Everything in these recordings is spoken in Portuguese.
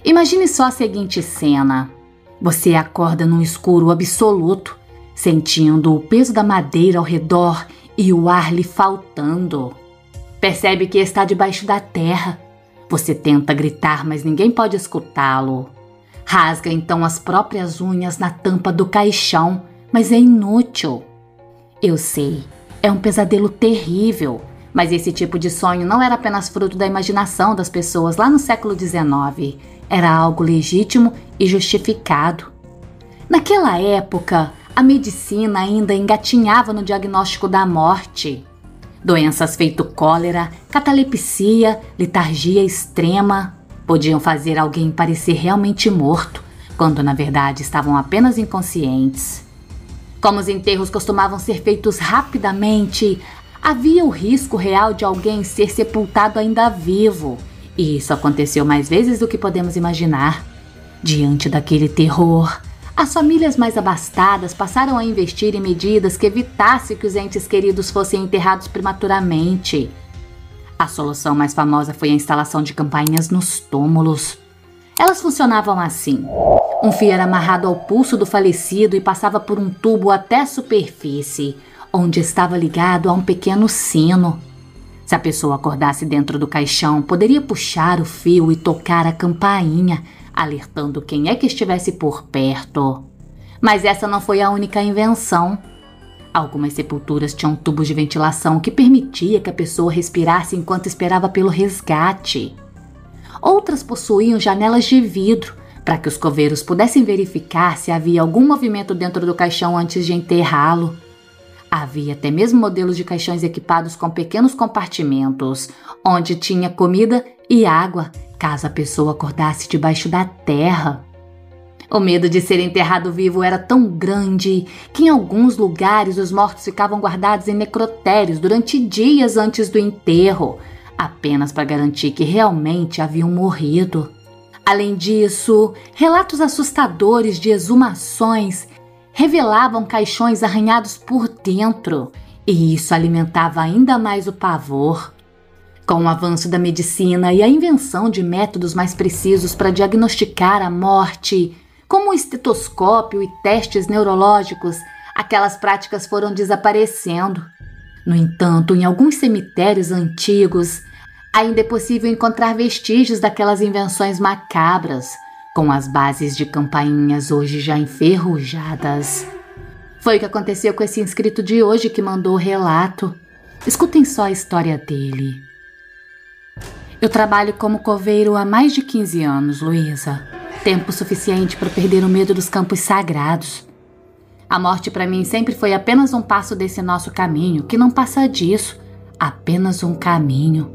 Imagine só a seguinte cena. Você acorda num escuro absoluto, sentindo o peso da madeira ao redor e o ar lhe faltando. Percebe que está debaixo da terra. Você tenta gritar, mas ninguém pode escutá-lo. Rasga então as próprias unhas na tampa do caixão, mas é inútil. Eu sei, é um pesadelo terrível, mas esse tipo de sonho não era apenas fruto da imaginação das pessoas lá no século XIX. Era algo legítimo e justificado. Naquela época, a medicina ainda engatinhava no diagnóstico da morte. Doenças feito cólera, catalepsia, letargia extrema podiam fazer alguém parecer realmente morto, quando na verdade estavam apenas inconscientes. Como os enterros costumavam ser feitos rapidamente, havia o risco real de alguém ser sepultado ainda vivo. E isso aconteceu mais vezes do que podemos imaginar. Diante daquele terror, as famílias mais abastadas passaram a investir em medidas que evitassem que os entes queridos fossem enterrados prematuramente. A solução mais famosa foi a instalação de campainhas nos túmulos. Elas funcionavam assim. Um fio era amarrado ao pulso do falecido e passava por um tubo até a superfície, onde estava ligado a um pequeno sino. Se a pessoa acordasse dentro do caixão, poderia puxar o fio e tocar a campainha, alertando quem é que estivesse por perto. Mas essa não foi a única invenção. Algumas sepulturas tinham tubos de ventilação que permitia que a pessoa respirasse enquanto esperava pelo resgate. Outras possuíam janelas de vidro, para que os coveiros pudessem verificar se havia algum movimento dentro do caixão antes de enterrá-lo. Havia até mesmo modelos de caixões equipados com pequenos compartimentos, onde tinha comida e água, caso a pessoa acordasse debaixo da terra. O medo de ser enterrado vivo era tão grande que em alguns lugares os mortos ficavam guardados em necrotérios durante dias antes do enterro, apenas para garantir que realmente haviam morrido. Além disso, relatos assustadores de exumações revelavam caixões arranhados por dentro, e isso alimentava ainda mais o pavor. Com o avanço da medicina e a invenção de métodos mais precisos para diagnosticar a morte, como o estetoscópio e testes neurológicos, aquelas práticas foram desaparecendo. No entanto, em alguns cemitérios antigos, ainda é possível encontrar vestígios daquelas invenções macabras, com as bases de campainhas hoje já enferrujadas. Foi o que aconteceu com esse inscrito de hoje que mandou o relato. Escutem só a história dele. Eu trabalho como coveiro há mais de 15 anos, Luísa. Tempo suficiente para perder o medo dos campos sagrados. A morte para mim sempre foi apenas um passo desse nosso caminho, que não passa disso. Apenas um caminho.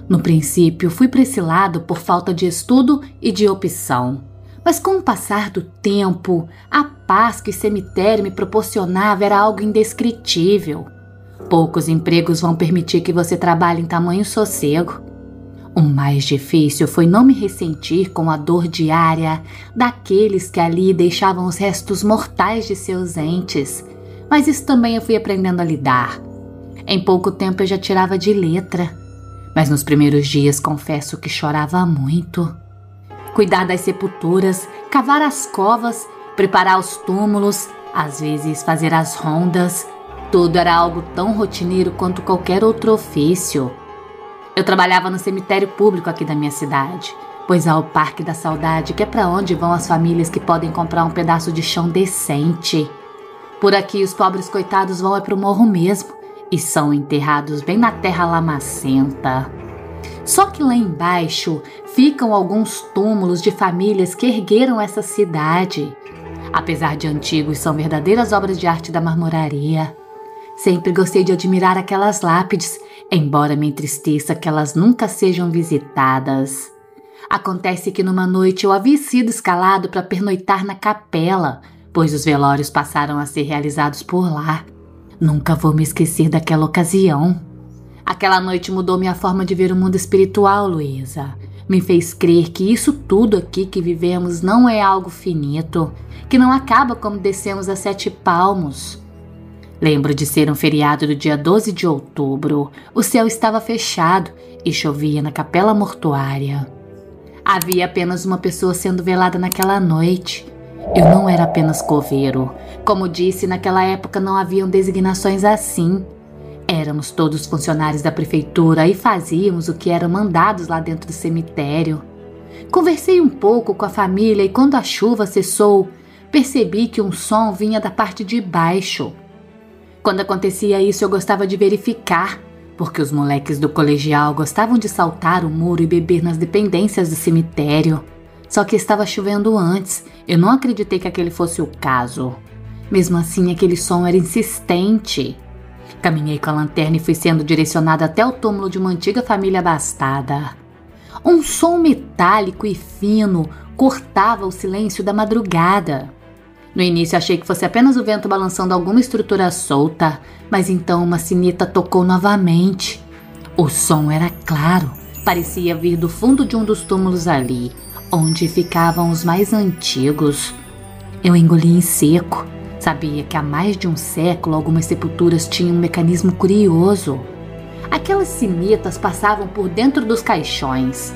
No princípio, fui para esse lado por falta de estudo e de opção. Mas com o passar do tempo, a paz que o cemitério me proporcionava era algo indescritível. Poucos empregos vão permitir que você trabalhe em tamanho sossego. O mais difícil foi não me ressentir com a dor diária daqueles que ali deixavam os restos mortais de seus entes. Mas isso também eu fui aprendendo a lidar. Em pouco tempo eu já tirava de letra. Mas nos primeiros dias confesso que chorava muito. Cuidar das sepulturas, cavar as covas, preparar os túmulos, às vezes fazer as rondas, tudo era algo tão rotineiro quanto qualquer outro ofício. Eu trabalhava no cemitério público aqui da minha cidade, pois há o Parque da Saudade, que é para onde vão as famílias que podem comprar um pedaço de chão decente. Por aqui os pobres coitados vão para o morro mesmo e são enterrados bem na terra lamacenta. Só que lá embaixo ficam alguns túmulos de famílias que ergueram essa cidade. Apesar de antigos, são verdadeiras obras de arte da marmoraria. Sempre gostei de admirar aquelas lápides, embora me entristeça que elas nunca sejam visitadas. Acontece que numa noite eu havia sido escalado para pernoitar na capela, pois os velórios passaram a ser realizados por lá. Nunca vou me esquecer daquela ocasião. Aquela noite mudou minha forma de ver o mundo espiritual, Luísa. Me fez crer que isso tudo aqui que vivemos não é algo finito, que não acaba como descemos a 7 palmos. Lembro de ser um feriado do dia 12 de outubro. O céu estava fechado e chovia na capela mortuária. Havia apenas uma pessoa sendo velada naquela noite. Eu não era apenas coveiro. Como disse, naquela época não haviam designações assim. Éramos todos funcionários da prefeitura e fazíamos o que eram mandados lá dentro do cemitério. Conversei um pouco com a família e quando a chuva cessou, percebi que um som vinha da parte de baixo. Quando acontecia isso, eu gostava de verificar, porque os moleques do colegial gostavam de saltar o muro e beber nas dependências do cemitério. Só que estava chovendo antes, eu não acreditei que aquele fosse o caso. Mesmo assim, aquele som era insistente. Caminhei com a lanterna e fui sendo direcionada até o túmulo de uma antiga família abastada. Um som metálico e fino cortava o silêncio da madrugada. No início achei que fosse apenas o vento balançando alguma estrutura solta, mas então uma sineta tocou novamente. O som era claro, parecia vir do fundo de um dos túmulos ali, onde ficavam os mais antigos. Eu engoli em seco. Sabia que há mais de um século algumas sepulturas tinham um mecanismo curioso. Aquelas sinetas passavam por dentro dos caixões.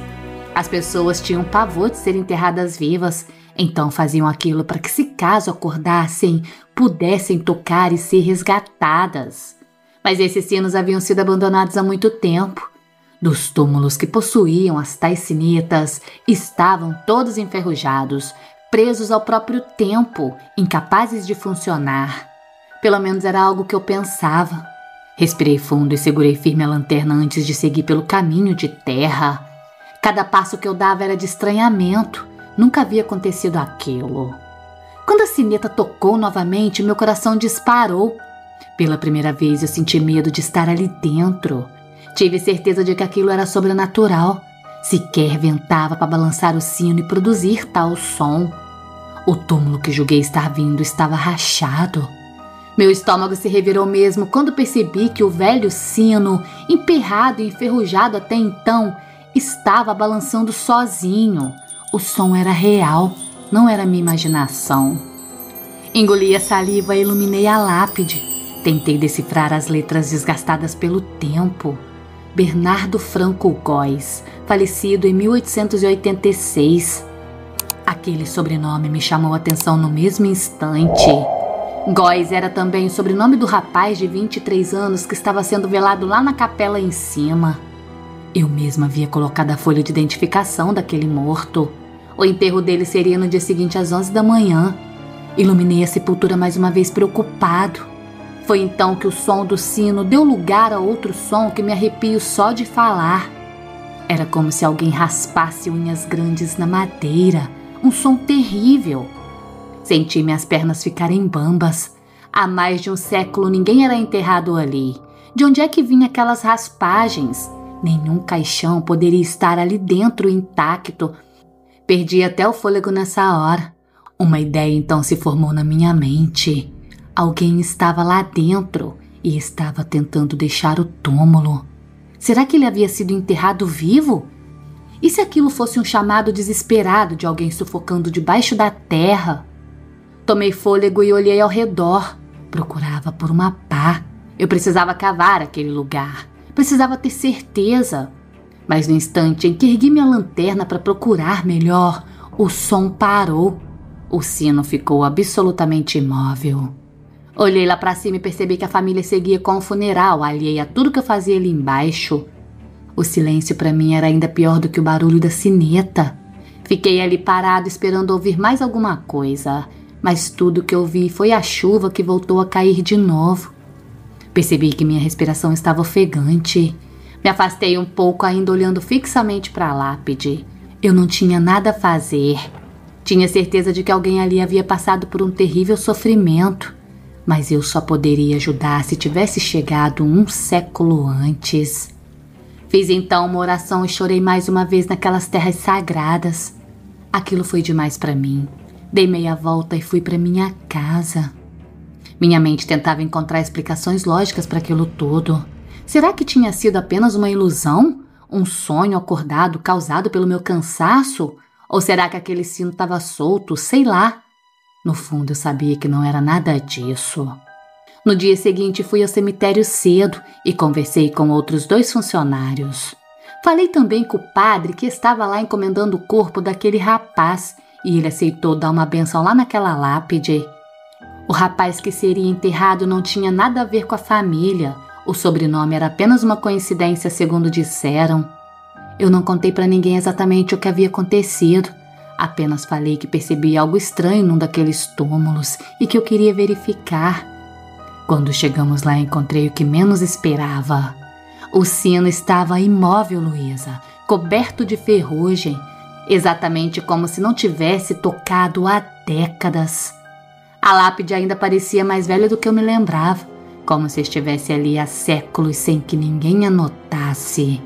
As pessoas tinham pavor de serem enterradas vivas, então faziam aquilo para que, se caso acordassem, pudessem tocar e ser resgatadas. Mas esses sinos haviam sido abandonados há muito tempo. Dos túmulos que possuíam as tais sinetas, estavam todos enferrujados, presos ao próprio tempo, incapazes de funcionar. Pelo menos era algo que eu pensava. Respirei fundo e segurei firme a lanterna antes de seguir pelo caminho de terra. Cada passo que eu dava era de estranhamento. Nunca havia acontecido aquilo. Quando a sineta tocou novamente, meu coração disparou. Pela primeira vez eu senti medo de estar ali dentro. Tive certeza de que aquilo era sobrenatural. Sequer ventava para balançar o sino e produzir tal som. O túmulo que julguei estar vindo estava rachado. Meu estômago se revirou mesmo quando percebi que o velho sino, emperrado e enferrujado até então, estava balançando sozinho. O som era real, não era minha imaginação. Engoli a saliva e iluminei a lápide. Tentei decifrar as letras desgastadas pelo tempo. Bernardo Franco Góes, falecido em 1886. Aquele sobrenome me chamou a atenção no mesmo instante. Góes era também o sobrenome do rapaz de 23 anos que estava sendo velado lá na capela em cima. Eu mesma havia colocado a folha de identificação daquele morto. O enterro dele seria no dia seguinte às 11 da manhã. Iluminei a sepultura mais uma vez preocupado. Foi então que o som do sino deu lugar a outro som que me arrepio só de falar. Era como se alguém raspasse unhas grandes na madeira. Um som terrível. Senti minhas pernas ficarem bambas. Há mais de um século ninguém era enterrado ali. De onde é que vinham aquelas raspagens? Nenhum caixão poderia estar ali dentro intacto. Perdi até o fôlego nessa hora. Uma ideia então se formou na minha mente. Alguém estava lá dentro e estava tentando deixar o túmulo. Será que ele havia sido enterrado vivo? E se aquilo fosse um chamado desesperado de alguém sufocando debaixo da terra? Tomei fôlego e olhei ao redor. Procurava por uma pá. Eu precisava cavar aquele lugar. Precisava ter certeza. Mas no instante em que ergui minha lanterna para procurar melhor, o som parou. O sino ficou absolutamente imóvel. Olhei lá para cima e percebi que a família seguia com o funeral, alheia a tudo que eu fazia ali embaixo. O silêncio para mim era ainda pior do que o barulho da sineta. Fiquei ali parado esperando ouvir mais alguma coisa, mas tudo que ouvi foi a chuva que voltou a cair de novo. Percebi que minha respiração estava ofegante. Me afastei um pouco, ainda olhando fixamente para a lápide. Eu não tinha nada a fazer. Tinha certeza de que alguém ali havia passado por um terrível sofrimento, mas eu só poderia ajudar se tivesse chegado um século antes. Fiz então uma oração e chorei mais uma vez naquelas terras sagradas. Aquilo foi demais para mim. Dei meia volta e fui para minha casa. Minha mente tentava encontrar explicações lógicas para aquilo tudo. Será que tinha sido apenas uma ilusão? Um sonho acordado causado pelo meu cansaço? Ou será que aquele sino estava solto? Sei lá. No fundo, eu sabia que não era nada disso. No dia seguinte, fui ao cemitério cedo e conversei com outros 2 funcionários. Falei também com o padre que estava lá encomendando o corpo daquele rapaz e ele aceitou dar uma bênção lá naquela lápide. O rapaz que seria enterrado não tinha nada a ver com a família. O sobrenome era apenas uma coincidência, segundo disseram. Eu não contei para ninguém exatamente o que havia acontecido. Apenas falei que percebi algo estranho num daqueles túmulos e que eu queria verificar. Quando chegamos lá, encontrei o que menos esperava. O sino estava imóvel, Luísa, coberto de ferrugem, exatamente como se não tivesse tocado há décadas. A lápide ainda parecia mais velha do que eu me lembrava, como se estivesse ali há séculos sem que ninguém a notasse.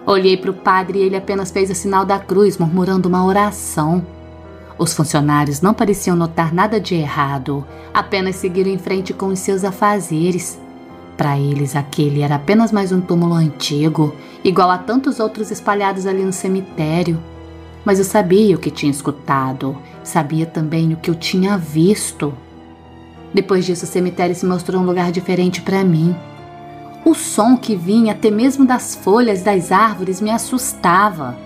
Olhei para o padre e ele apenas fez o sinal da cruz, murmurando uma oração. Os funcionários não pareciam notar nada de errado, apenas seguiram em frente com os seus afazeres. Para eles, aquele era apenas mais um túmulo antigo, igual a tantos outros espalhados ali no cemitério. Mas eu sabia o que tinha escutado, sabia também o que eu tinha visto. Depois disso, o cemitério se mostrou um lugar diferente para mim. O som que vinha até mesmo das folhas das árvores me assustava.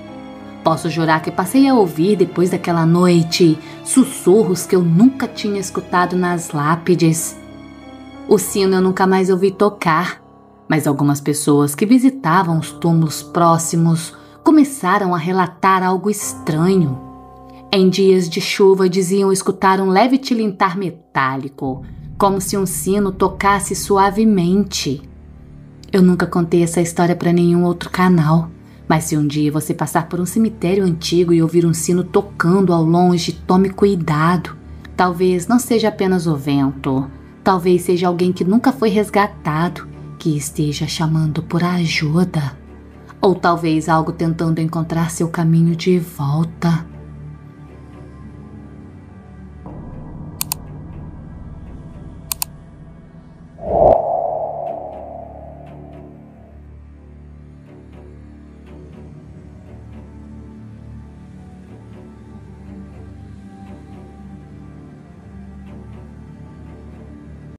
Posso jurar que passei a ouvir, depois daquela noite, sussurros que eu nunca tinha escutado nas lápides. O sino eu nunca mais ouvi tocar, mas algumas pessoas que visitavam os túmulos próximos começaram a relatar algo estranho. Em dias de chuva diziam escutar um leve tilintar metálico, como se um sino tocasse suavemente. Eu nunca contei essa história para nenhum outro canal, mas se um dia você passar por um cemitério antigo e ouvir um sino tocando ao longe, tome cuidado. Talvez não seja apenas o vento, talvez seja alguém que nunca foi resgatado, que esteja chamando por ajuda. Ou talvez algo tentando encontrar seu caminho de volta.